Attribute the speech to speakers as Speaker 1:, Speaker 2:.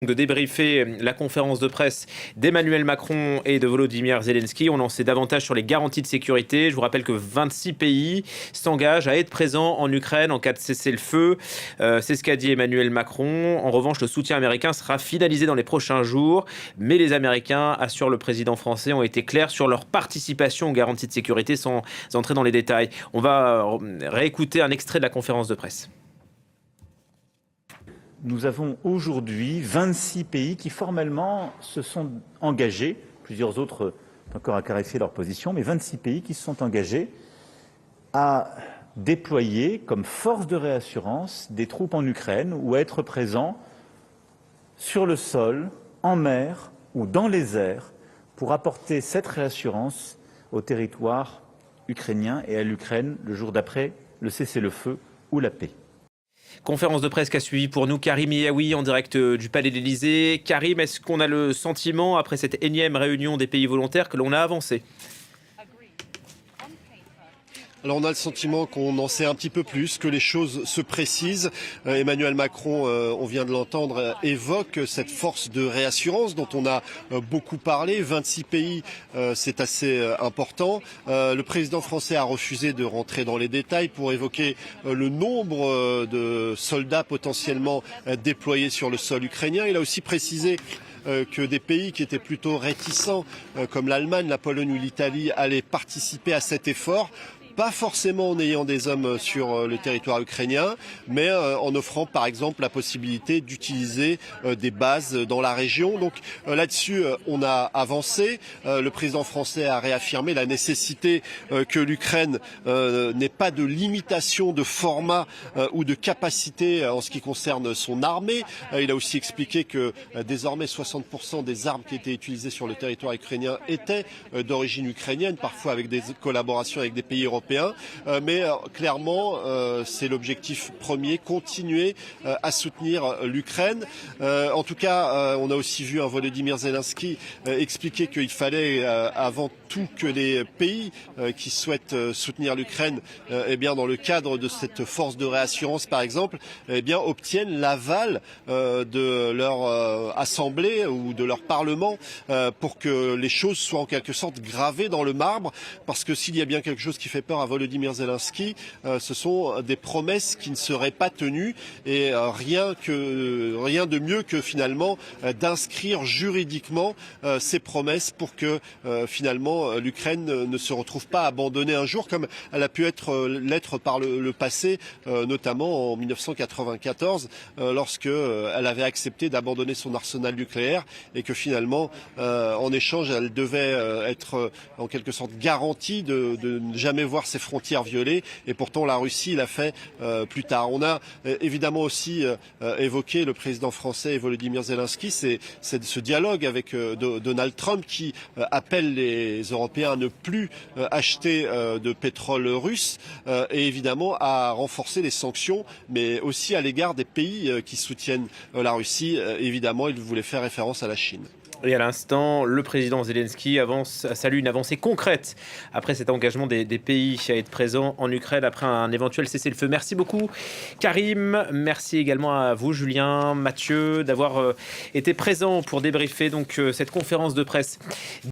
Speaker 1: De débriefer la conférence de presse d'Emmanuel Macron et de Volodymyr Zelensky. On en sait davantage sur les garanties de sécurité. Je vous rappelle que 26 pays s'engagent à être présents en Ukraine en cas de cessez-le-feu. C'est ce qu'a dit Emmanuel Macron. En revanche, le soutien américain sera finalisé dans les prochains jours. Mais les Américains, assure le président français, ont été clairs sur leur participation aux garanties de sécurité sans entrer dans les détails. On va réécouter un extrait de la conférence de presse.
Speaker 2: Nous avons aujourd'hui 26 pays qui formellement se sont engagés, plusieurs autres ont encore à clarifier leur position, mais 26 pays qui se sont engagés à déployer comme force de réassurance des troupes en Ukraine ou à être présents sur le sol, en mer ou dans les airs pour apporter cette réassurance au territoire ukrainien et à l'Ukraine le jour d'après le cessez-le-feu ou la paix.
Speaker 1: Conférence de presse qu'a suivi pour nous Karim Yaoui en direct du Palais de l'Élysée. Karim, est-ce qu'on a le sentiment, après cette énième réunion des pays volontaires, que l'on a avancé ?
Speaker 3: Alors on a le sentiment qu'on en sait un petit peu plus, que les choses se précisent. Emmanuel Macron, on vient de l'entendre, évoque cette force de réassurance dont on a beaucoup parlé. 26 pays, c'est assez important. Le président français a refusé de rentrer dans les détails pour évoquer le nombre de soldats potentiellement déployés sur le sol ukrainien. Il a aussi précisé que des pays qui étaient plutôt réticents, comme l'Allemagne, la Pologne ou l'Italie, allaient participer à cet effort. Pas forcément en ayant des hommes sur le territoire ukrainien, mais en offrant par exemple la possibilité d'utiliser des bases dans la région. Donc là-dessus, on a avancé. Le président français a réaffirmé la nécessité que l'Ukraine n'ait pas de limitation de format ou de capacité en ce qui concerne son armée. Il a aussi expliqué que désormais 60% des armes qui étaient utilisées sur le territoire ukrainien étaient d'origine ukrainienne, parfois avec des collaborations avec des pays européens. Mais clairement, c'est l'objectif premier, continuer à soutenir l'Ukraine. En tout cas, on a aussi vu un Volodymyr Zelensky expliquer qu'il fallait avant tout que les pays qui souhaitent soutenir l'Ukraine, eh bien dans le cadre de cette force de réassurance par exemple, eh bien obtiennent l'aval de leur assemblée ou de leur parlement pour que les choses soient en quelque sorte gravées dans le marbre, parce que s'il y a bien quelque chose qui fait peur à Volodymyr Zelensky, ce sont des promesses qui ne seraient pas tenues, et rien de mieux que finalement d'inscrire juridiquement ces promesses pour que finalement l'Ukraine ne se retrouve pas abandonnée un jour comme elle a pu l'être par le passé, notamment en 1994 lorsque elle avait accepté d'abandonner son arsenal nucléaire et que finalement en échange elle devait être en quelque sorte garantie de ne jamais voir ses frontières violées, et pourtant la Russie l'a fait plus tard. On a évidemment aussi évoqué, le président français et Volodymyr Zelensky, c'est ce dialogue avec Donald Trump qui appelle les Européens à ne plus acheter de pétrole russe et évidemment à renforcer les sanctions, mais aussi à l'égard des pays qui soutiennent la Russie. Évidemment, il voulait faire référence à la Chine.
Speaker 1: Et à l'instant, le président Zelensky salue une avancée concrète après cet engagement des pays à être présents en Ukraine après un éventuel cessez-le-feu. Merci beaucoup Karim, merci également à vous Julien, Mathieu, d'avoir été présents pour débriefer donc cette conférence de presse.